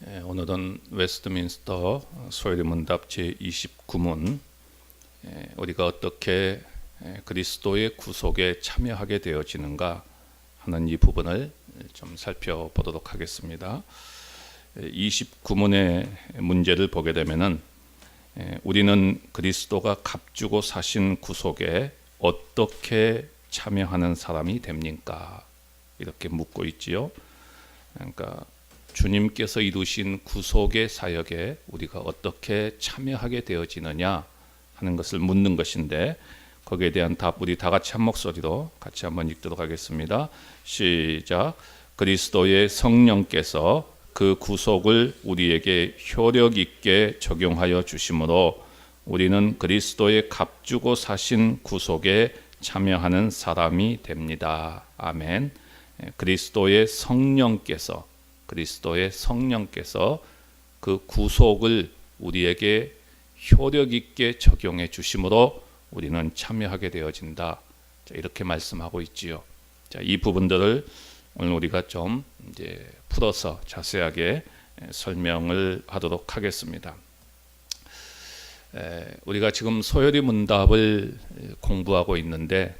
오늘은 웨스트민스터 소요리 문답 제29문 우리가 어떻게 그리스도의 구속에 참여하게 되어지는가 하는 이 부분을 좀 살펴보도록 하겠습니다. 29문의 문제를 보게 되면은 우리는 그리스도가 값주고 사신 구속에 어떻게 참여하는 사람이 됩니까? 이렇게 묻고 있지요. 그러니까 주님께서 이루신 구속의 사역에 우리가 어떻게 참여하게 되어지느냐 하는 것을 묻는 것인데, 거기에 대한 답 우리 다 같이 한 목소리로 같이 한번 읽도록 하겠습니다. 시작. 그리스도의 성령께서 그 구속을 우리에게 효력 있게 적용하여 주심으로 우리는 그리스도의 값주고 사신 구속에 참여하는 사람이 됩니다. 아멘. 그리스도의 성령께서 그 구속을 우리에게 효력 있게 적용해 주심으로 우리는 참여하게 되어진다. 이렇게 말씀하고 있지요. 이 부분들을 오늘 우리가 좀 이제 풀어서 자세하게 설명을 하도록 하겠습니다. 우리가 지금 소요리 문답을 공부하고 있는데,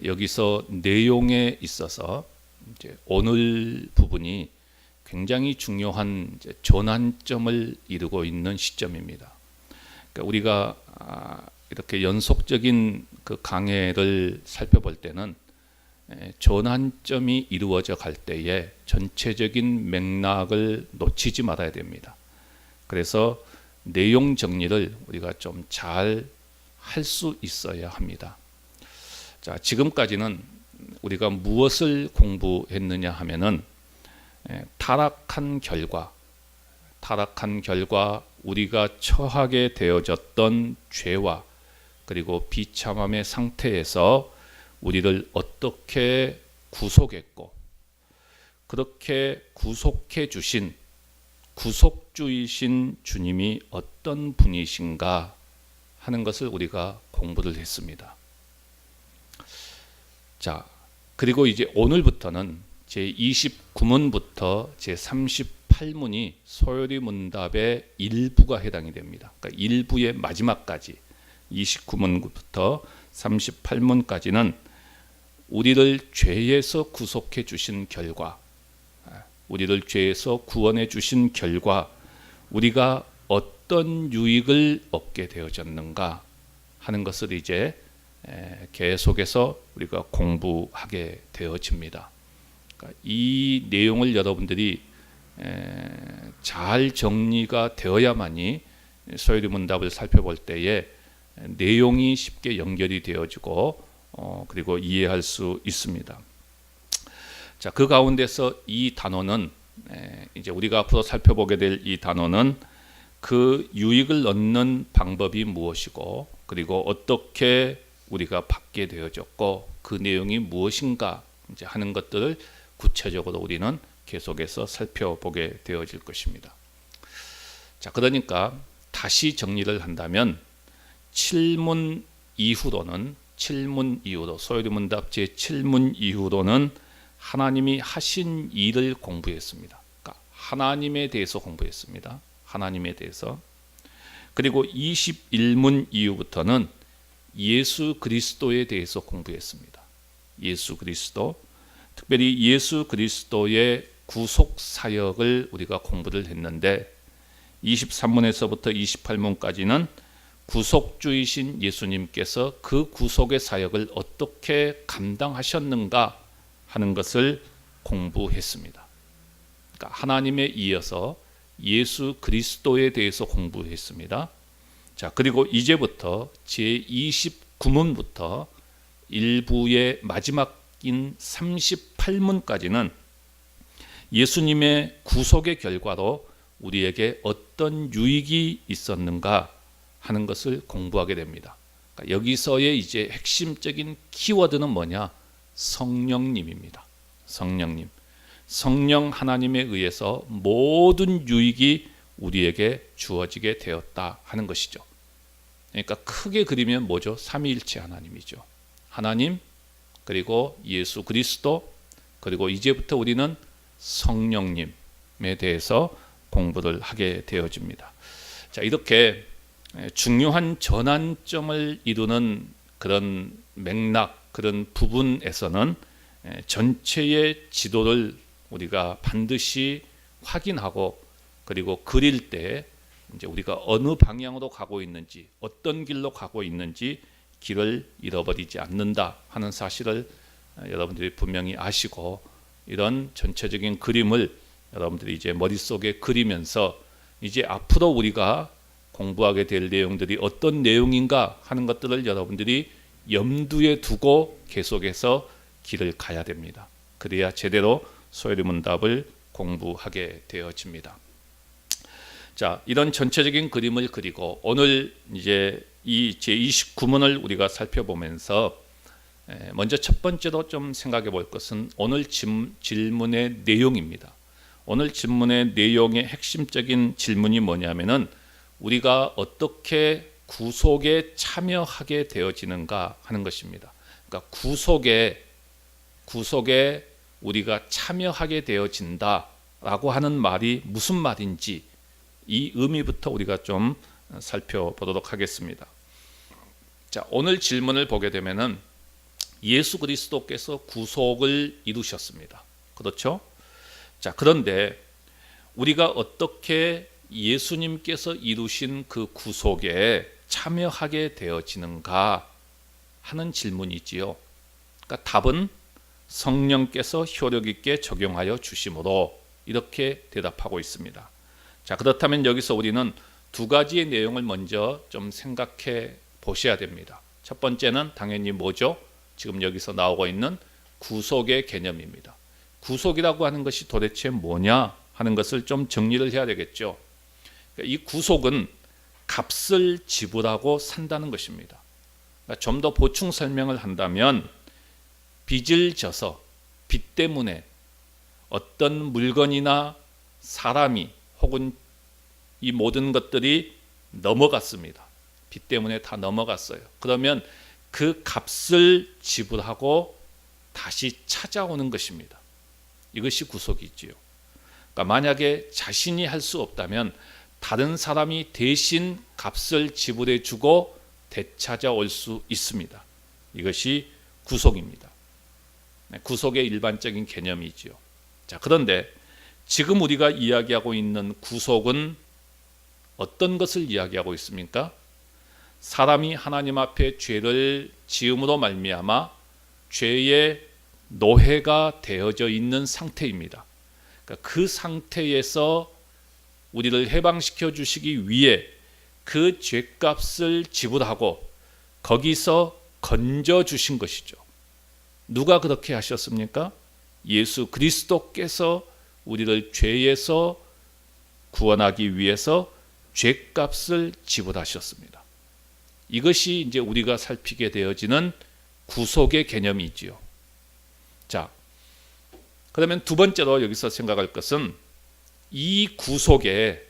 여기서 내용에 있어서 이제 오늘 부분이 굉장히 중요한 전환점을 이루고 있는 시점입니다. 그러니까 우리가 이렇게 연속적인 그 강해를 살펴볼 때는 전환점이 이루어져 갈 때에 전체적인 맥락을 놓치지 말아야 됩니다. 그래서 내용 정리를 우리가 좀 잘 할 수 있어야 합니다. 자, 지금까지는 우리가 무엇을 공부했느냐 하면은 타락한 결과 우리가 처하게 되어졌던 죄와 그리고 비참함의 상태에서 우리를 어떻게 구속했고, 그렇게 구속해 주신 구속주이신 주님이 어떤 분이신가 하는 것을 우리가 공부를 했습니다. 자, 그리고 이제 오늘부터는 제29문부터 제38문이 소요리 문답의 일부가 해당이 됩니다. 그러니까 일부의 마지막까지 29문부터 38문까지는 우리를 죄에서 구속해 주신 결과, 우리를 죄에서 구원해 주신 결과, 우리가 어떤 유익을 얻게 되어졌는가 하는 것을 이제 계속해서 우리가 공부하게 되어집니다. 그러니까 이 내용을 여러분들이 잘 정리가 되어야만이 소요리 문답을 살펴볼 때에 내용이 쉽게 연결이 되어지고 그리고 이해할 수 있습니다. 자, 그 가운데서 이 단어는 이제 우리가 앞으로 살펴보게 될 이 단어는 그 유익을 얻는 방법이 무엇이고, 그리고 어떻게 우리가 받게 되어졌고, 그 내용이 무엇인가 이제 하는 것들을 구체적으로 우리는 계속해서 살펴보게 되어질 것입니다. 자, 그러니까 다시 정리를 한다면 7문 이후로 소요리 문답 제7문 이후로는 하나님이 하신 일을 공부했습니다. 그러니까 하나님에 대해서 공부했습니다. 하나님에 대해서. 그리고 21문 이후부터는 예수 그리스도에 대해서 공부했습니다. 예수 그리스도, 특별히 예수 그리스도의 구속 사역을 우리가 공부를 했는데, 23문에서부터 28문까지는 구속주이신 예수님께서 그 구속의 사역을 어떻게 감당하셨는가 하는 것을 공부했습니다. 그러니까 하나님에 이어서 예수 그리스도에 대해서 공부했습니다. 자, 그리고 이제부터 제29문부터 일부의 마지막인 38문까지는 예수님의 구속의 결과로 우리에게 어떤 유익이 있었는가 하는 것을 공부하게 됩니다. 그러니까 여기서의 이제 핵심적인 키워드는 뭐냐? 성령님입니다. 성령 하나님에 의해서 모든 유익이 우리에게 주어지게 되었다 하는 것이죠. 그러니까 크게 그리면 뭐죠? 삼위일체 하나님이죠. 하나님, 그리고 예수 그리스도, 그리고 이제부터 우리는 성령님에 구속됨에 대해서 공부를 하게 되어집니다. 자, 이렇게 중요한 전환점을 이루는 그런 맥락, 그런 부분에서는 전체의 지도를 우리가 반드시 확인하고, 그리고 그릴 때 이제 우리가 어느 방향으로 가고 있는지, 어떤 길로 가고 있는지 길을 잃어버리지 않는다 하는 사실을 여러분들이 분명히 아시고, 이런 전체적인 그림을 여러분들이 이제 머릿속에 그리면서 이제 앞으로 우리가 공부하게 될 내용들이 어떤 내용인가 하는 것들을 여러분들이 염두에 두고 계속해서 길을 가야 됩니다. 그래야 제대로 소요리문답을 공부하게 되어집니다. 자, 이런 전체적인 그림을 그리고 오늘 이제 이 제29문을 우리가 살펴보면서 먼저 첫 번째로 좀 생각해 볼 것은 오늘 질문의 내용입니다. 오늘 질문의 내용의 핵심적인 질문이 뭐냐면은 우리가 어떻게 구속에 참여하게 되어지는가 하는 것입니다. 그러니까 구속에 우리가 참여하게 되어진다라고 하는 말이 무슨 말인지 이 의미부터 우리가 좀 살펴보도록 하겠습니다. 자, 오늘 질문을 보게 되면은 예수 그리스도께서 구속을 이루셨습니다. 그렇죠? 자, 그런데 우리가 어떻게 예수님께서 이루신 그 구속에 참여하게 되어지는가 하는 질문이지요. 그러니까 답은 성령께서 효력 있게 적용하여 주심으로 이렇게 대답하고 있습니다. 자, 그렇다면 여기서 우리는 두 가지의 내용을 먼저 좀 생각해 보셔야 됩니다. 첫 번째는 당연히 뭐죠? 지금 여기서 나오고 있는 구속의 개념입니다. 구속이라고 하는 것이 도대체 뭐냐 하는 것을 좀 정리를 해야 되겠죠. 이 구속은 값을 지불하고 산다는 것입니다. 그러니까 좀 더 보충 설명을 한다면 빚을 져서 빚 때문에 어떤 물건이나 사람이 혹은 이 모든 것들이 넘어갔습니다. 빚 때문에 다 넘어갔어요. 그러면 그 값을 지불하고 다시 찾아오는 것입니다. 이것이 구속이지요. 그러니까 만약에 자신이 할 수 없다면 다른 사람이 대신 값을 지불해 주고 되찾아올 수 있습니다. 이것이 구속입니다. 구속의 일반적인 개념이지요. 자, 그런데 지금 우리가 이야기하고 있는 구속은 어떤 것을 이야기하고 있습니까? 사람이 하나님 앞에 죄를 지음으로 말미암아 죄의 노예가 되어져 있는 상태입니다. 그러니까 그 상태에서 우리를 해방시켜 주시기 위해 그 죄값을 지불하고 거기서 건져 주신 것이죠. 누가 그렇게 하셨습니까? 예수 그리스도께서 우리를 죄에서 구원하기 위해서 죄값을 지불하셨습니다. 이것이 이제 우리가 살피게 되어지는 구속의 개념이지요. 자, 그러면 두 번째로 여기서 생각할 것은 이 구속에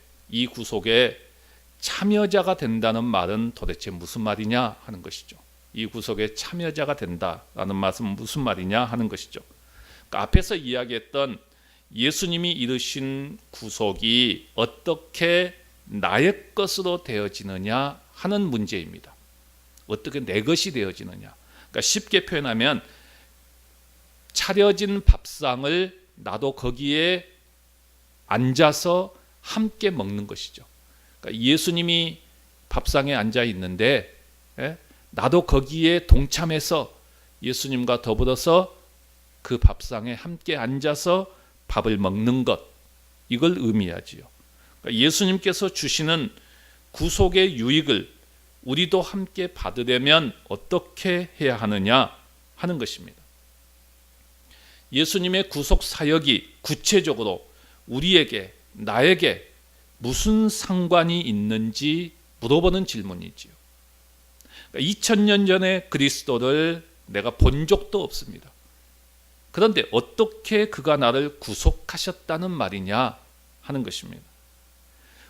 참여자가 된다는 말은 도대체 무슨 말이냐 하는 것이죠. 이 구속에 참여자가 된다라는 말은 무슨 말이냐 하는 것이죠. 그러니까 앞에서 이야기했던 예수님이 이루신 구속이 어떻게 나의 것으로 되어지느냐 하는 문제입니다. 어떻게 내 것이 되어지느냐. 그러니까 쉽게 표현하면 차려진 밥상을 나도 거기에 앉아서 함께 먹는 것이죠. 그러니까 예수님이 밥상에 앉아 있는데 나도 거기에 동참해서 예수님과 더불어서 그 밥상에 함께 앉아서 밥을 먹는 것, 이걸 의미하지요. 그러니까 예수님께서 주시는 구속의 유익을 우리도 함께 받으려면 어떻게 해야 하느냐 하는 것입니다. 예수님의 구속 사역이 구체적으로 우리에게, 나에게 무슨 상관이 있는지 물어보는 질문이지요. 그러니까 2000년 전에 그리스도를 내가 본 적도 없습니다. 그런데 어떻게 그가 나를 구속하셨다는 말이냐 하는 것입니다.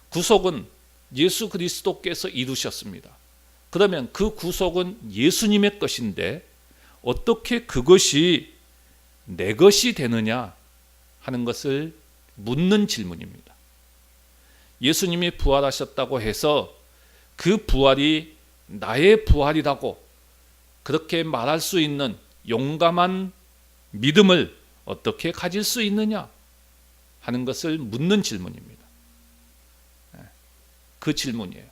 구속은 예수 그리스도께서 이루셨습니다. 그러면 그 구속은 예수님의 것인데 어떻게 그것이 내 것이 되느냐 하는 것을 묻는 질문입니다. 예수님이 부활하셨다고 해서 그 부활이 나의 부활이라고 그렇게 말할 수 있는 용감한 믿음을 어떻게 가질 수 있느냐 하는 것을 묻는 질문입니다. 그 질문이에요.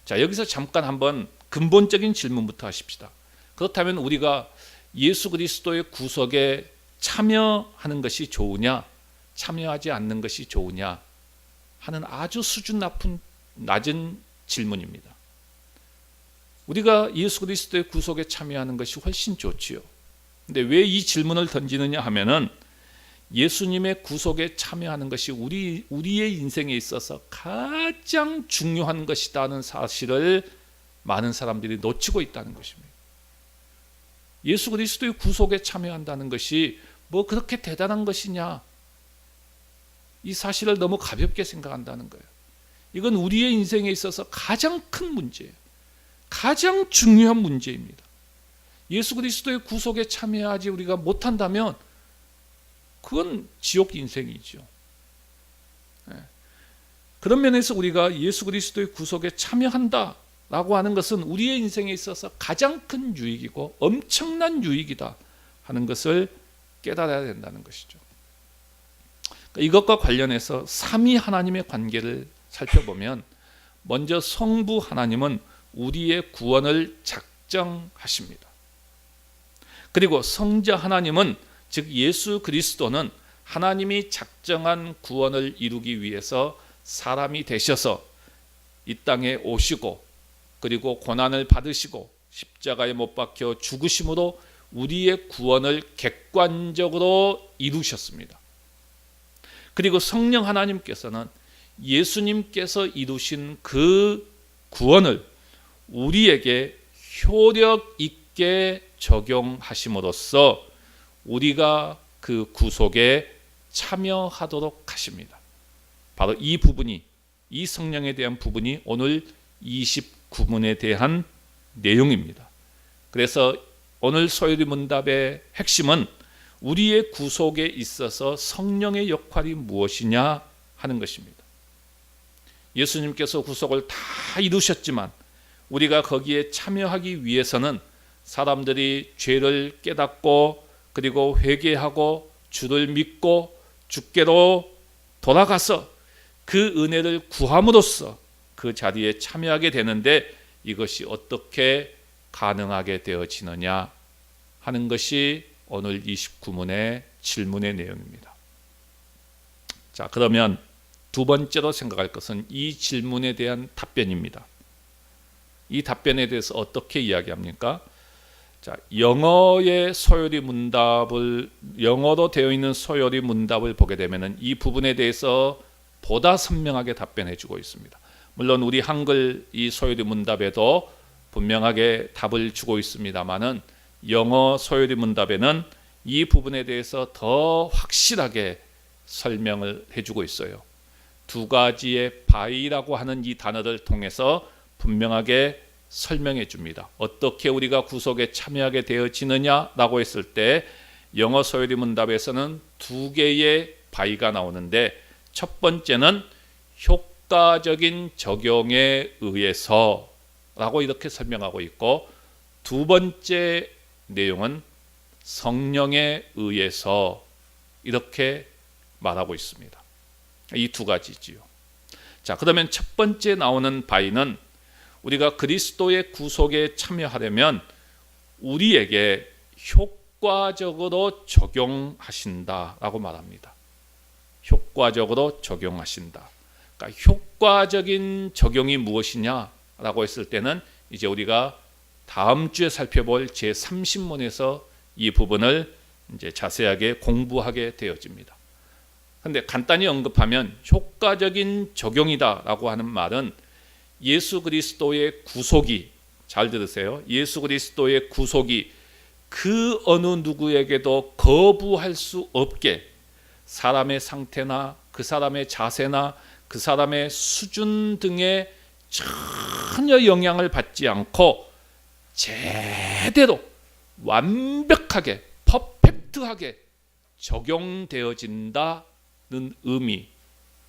자, 여기서 잠깐 한번 근본적인 질문부터 하십시다. 그렇다면 우리가 예수 그리스도의 구속에 참여하는 것이 좋으냐, 참여하지 않는 것이 좋으냐 하는 아주 수준 낮은 질문입니다. 우리가 예수 그리스도의 구속에 참여하는 것이 훨씬 좋지요. 근데 왜 이 질문을 던지느냐 하면은 예수님의 구속에 참여하는 것이 우리의 인생에 있어서 가장 중요한 것이라는 사실을 많은 사람들이 놓치고 있다는 것입니다. 예수 그리스도의 구속에 참여한다는 것이 뭐 그렇게 대단한 것이냐, 이 사실을 너무 가볍게 생각한다는 거예요. 이건 우리의 인생에 있어서 가장 큰 문제예요. 가장 중요한 문제입니다. 예수 그리스도의 구속에 참여하지 우리가 못한다면 그건 지옥 인생이죠. 그런 면에서 우리가 예수 그리스도의 구속에 참여한다라고 하는 것은 우리의 인생에 있어서 가장 큰 유익이고 엄청난 유익이다 하는 것을 깨달아야 된다는 것이죠. 이것과 관련해서 삼위 하나님의 관계를 살펴보면 먼저 성부 하나님은 우리의 구원을 작정하십니다. 그리고 성자 하나님은, 즉 예수 그리스도는 하나님이 작정한 구원을 이루기 위해서 사람이 되셔서 이 땅에 오시고 그리고 고난을 받으시고 십자가에 못 박혀 죽으심으로 우리의 구원을 객관적으로 이루셨습니다. 그리고 성령 하나님께서는 예수님께서 이루신 그 구원을 우리에게 효력 있게 적용하심으로써 우리가 그 구속에 참여하도록 하십니다. 바로 이 부분이, 이 성령에 대한 부분이 오늘 29문에 대한 내용입니다. 그래서 오늘 소요리 문답의 핵심은 우리의 구속에 있어서 성령의 역할이 무엇이냐 하는 것입니다. 예수님께서 구속을 다 이루셨지만 우리가 거기에 참여하기 위해서는 사람들이 죄를 깨닫고 그리고 회개하고 주를 믿고 주께로 돌아가서 그 은혜를 구함으로써 그 자리에 참여하게 되는데, 이것이 어떻게 가능하게 되어지느냐 하는 것이 오늘 29문의 질문의 내용입니다. 자, 그러면 두 번째로 생각할 것은 이 질문에 대한 답변입니다. 이 답변에 대해서 어떻게 이야기합니까? 자, 영어의 소요리 문답을, 영어로 되어 있는 소요리 문답을 보게 되면은 이 부분에 대해서 보다 선명하게 답변해 주고 있습니다. 물론 우리 한글 이 소요리 문답에도 분명하게 답을 주고 있습니다만은 영어 소요리 문답에는 이 부분에 대해서 더 확실하게 설명을 해주고 있어요. 두 가지의 by라고 하는 이 단어를 통해서 분명하게 설명해 줍니다. 어떻게 우리가 구속에 참여하게 되어지느냐라고 했을 때 영어 소요리 문답에서는 두 개의 by가 나오는데, 첫 번째는 효과적인 적용에 의해서 라고 이렇게 설명하고 있고, 두 번째 내용은 성령에 의해서 이렇게 말하고 있습니다. 이 두 가지지요. 자, 그러면 첫 번째 나오는 바이는 우리가 그리스도의 구속에 참여하려면 우리에게 효과적으로 적용하신다라고 말합니다. 효과적으로 적용하신다. 그러니까 효과적인 적용이 무엇이냐라고 했을 때는 이제 우리가 다음 주에 살펴볼 제30문에서 이 부분을 이제 자세하게 공부하게 되어집니다. 그런데 간단히 언급하면 효과적인 적용이다라고 하는 말은 예수 그리스도의 구속이, 잘 들으세요, 예수 그리스도의 구속이 그 어느 누구에게도 거부할 수 없게 사람의 상태나 그 사람의 자세나 그 사람의 수준 등에 전혀 영향을 받지 않고 제대로 완벽하게 퍼펙트하게 적용되어진다는 의미,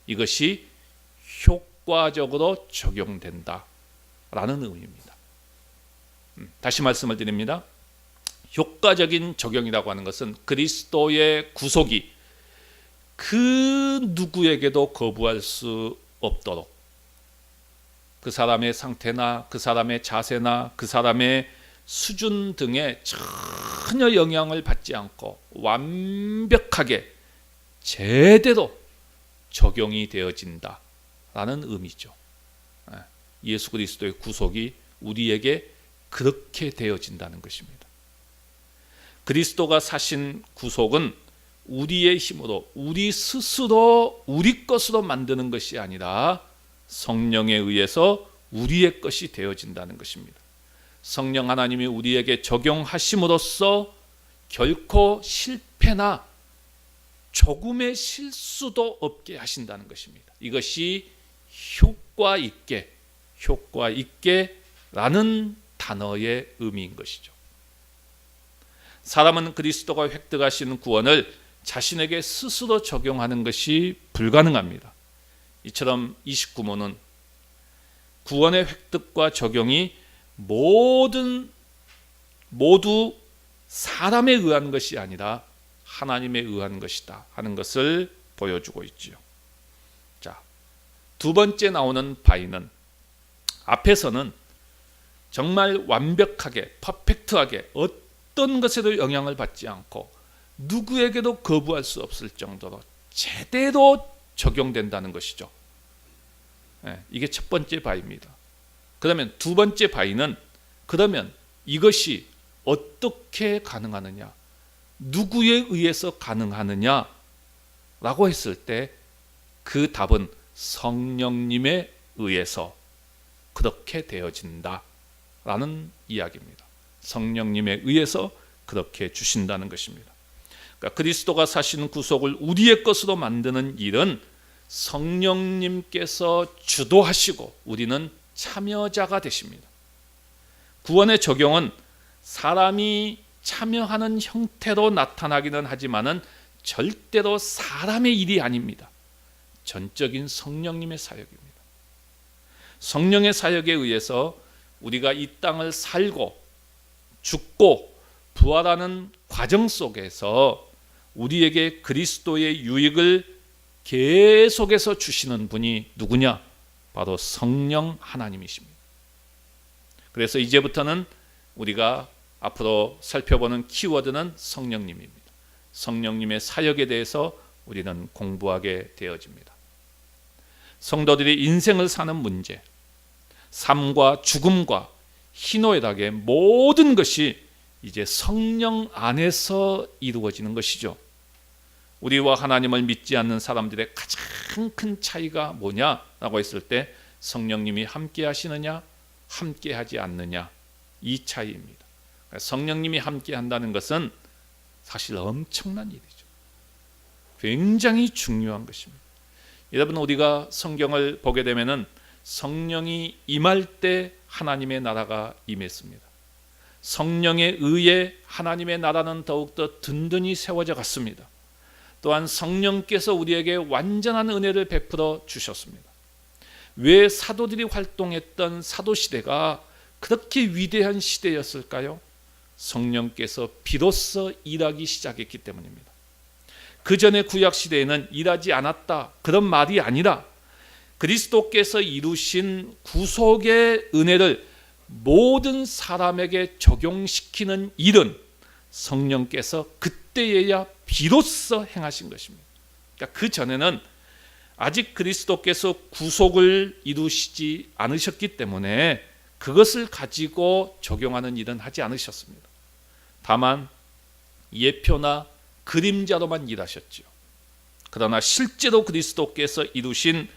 이것이 효과적으로 적용된다라는 의미입니다. 다시 말씀을 드립니다. 효과적인 적용이라고 하는 것은 그리스도의 구속이 그 누구에게도 거부할 수 없도록 그 사람의 상태나 그 사람의 자세나 그 사람의 수준 등에 전혀 영향을 받지 않고 완벽하게 제대로 적용이 되어진다라는 의미죠. 예수 그리스도의 구속이 우리에게 그렇게 되어진다는 것입니다. 그리스도가 사신 구속은 우리의 힘으로 우리 스스로 우리 것으로 만드는 것이 아니라 성령에 의해서 우리의 것이 되어진다는 것입니다. 성령 하나님이 우리에게 적용하심으로써 결코 실패나 조금의 실수도 없게 하신다는 것입니다. 이것이 효과 있게라는 단어의 의미인 것이죠. 사람은 그리스도가 획득하신 구원을 자신에게 스스로 적용하는 것이 불가능합니다. 이처럼 29모는 구원의 획득과 적용이 모두 사람에 의한 것이 아니라 하나님에 의한 것이다 하는 것을 보여주고 있지요. 자, 두 번째 나오는 바위는 앞에서는 정말 완벽하게 퍼펙트하게 어떤 것에도 영향을 받지 않고 누구에게도 거부할 수 없을 정도로 제대로 적용된다는 것이죠. 이게 첫 번째 바위입니다. 그러면 두 번째 바위는 그러면 이것이 어떻게 가능하느냐, 누구에 의해서 가능하느냐 라고 했을 때 그 답은 성령님에 의해서 그렇게 되어진다 라는 이야기입니다. 성령님에 의해서 그렇게 주신다는 것입니다. 그러니까 그리스도가 사시는 구속을 우리의 것으로 만드는 일은 성령님께서 주도하시고 우리는 참여자가 되십니다. 구원의 적용은 사람이 참여하는 형태로 나타나기는 하지만은 절대로 사람의 일이 아닙니다. 전적인 성령님의 사역입니다. 성령의 사역에 의해서 우리가 이 땅을 살고 죽고 부활하는 과정 속에서 우리에게 그리스도의 유익을 계속해서 주시는 분이 누구냐? 바로 성령 하나님이십니다. 그래서 이제부터는 우리가 앞으로 살펴보는 키워드는 성령님입니다. 성령님의 사역에 대해서 우리는 공부하게 되어집니다. 성도들이 인생을 사는 문제, 삶과 죽음과 희노애락의 모든 것이 이제 성령 안에서 이루어지는 것이죠. 우리와 하나님을 믿지 않는 사람들의 가장 큰 차이가 뭐냐라고 했을 때 성령님이 함께 하시느냐 함께 하지 않느냐, 이 차이입니다. 성령님이 함께 한다는 것은 사실 엄청난 일이죠. 굉장히 중요한 것입니다. 여러분, 우리가 성경을 보게 되면은 성령이 임할 때 하나님의 나라가 임했습니다. 성령에 의해 하나님의 나라는 더욱더 든든히 세워져 갔습니다. 또한 성령께서 우리에게 완전한 은혜를 베풀어 주셨습니다. 왜 사도들이 활동했던 사도시대가 그렇게 위대한 시대였을까요? 성령께서 비로소 일하기 시작했기 때문입니다. 그 전에 구약시대에는 일하지 않았다, 그런 말이 아니라 그리스도께서 이루신 구속의 은혜를 모든 사람에게 적용시키는 일은 성령께서 그때에야 비로소 행하신 것입니다. 그러니까 그 전에는 아직 그리스도께서 구속을 이루시지 않으셨기 때문에 그것을 가지고 적용하는 일은 하지 않으셨습니다. 다만 예표나 그림자로만 일하셨지요. 그러나 실제로 그리스도께서 이루신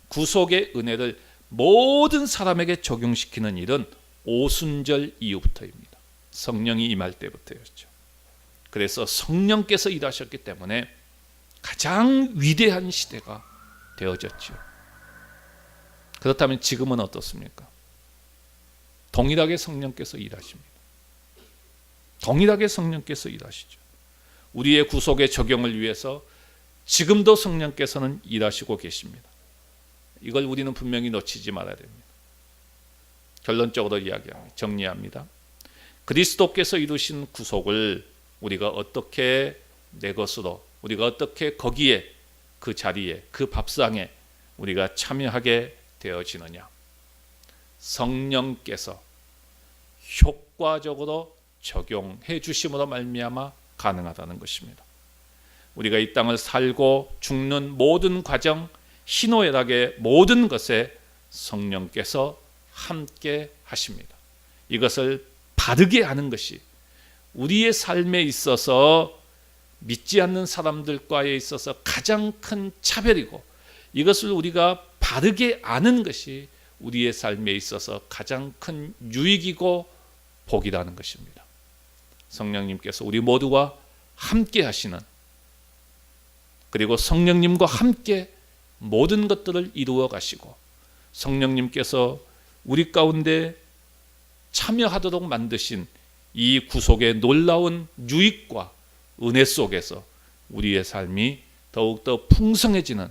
구속의 은혜를 모든 사람에게 적용시키는 일은 오순절 이후부터입니다. 성령이 임할 때부터였죠. 그래서 성령께서 일하셨기 때문에 가장 위대한 시대가 되어졌죠. 그렇다면 지금은 어떻습니까? 동일하게 성령께서 일하십니다. 동일하게 성령께서 일하시죠. 우리의 구속의 적용을 위해서 지금도 성령께서는 일하시고 계십니다. 이걸 우리는 분명히 놓치지 말아야 됩니다. 결론적으로 이야기합니다. 정리합니다. 그리스도께서 이루신 구속을 우리가 어떻게 내 것으로, 우리가 어떻게 거기에, 그 자리에, 그 밥상에 우리가 참여하게 되어지느냐. 성령께서 효과적으로 적용해 주심으로 말미암아 가능하다는 것입니다. 우리가 이 땅을 살고 죽는 모든 과정, 희노애락의 모든 것에 성령께서 함께 하십니다. 이것을 바르게 하는 것이 우리의 삶에 있어서 믿지 않는 사람들과에 있어서 가장 큰 차별이고, 이것을 우리가 바르게 아는 것이 우리의 삶에 있어서 가장 큰 유익이고 복이라는 것입니다. 성령님께서 우리 모두와 함께 하시는, 그리고 성령님과 함께 모든 것들을 이루어 가시고, 성령님께서 우리 가운데 참여하도록 만드신 이 구속의 놀라운 유익과 은혜 속에서 우리의 삶이 더욱더 풍성해지는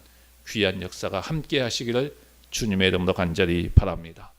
귀한 역사가 함께 하시기를 주님의 이름으로 간절히 바랍니다.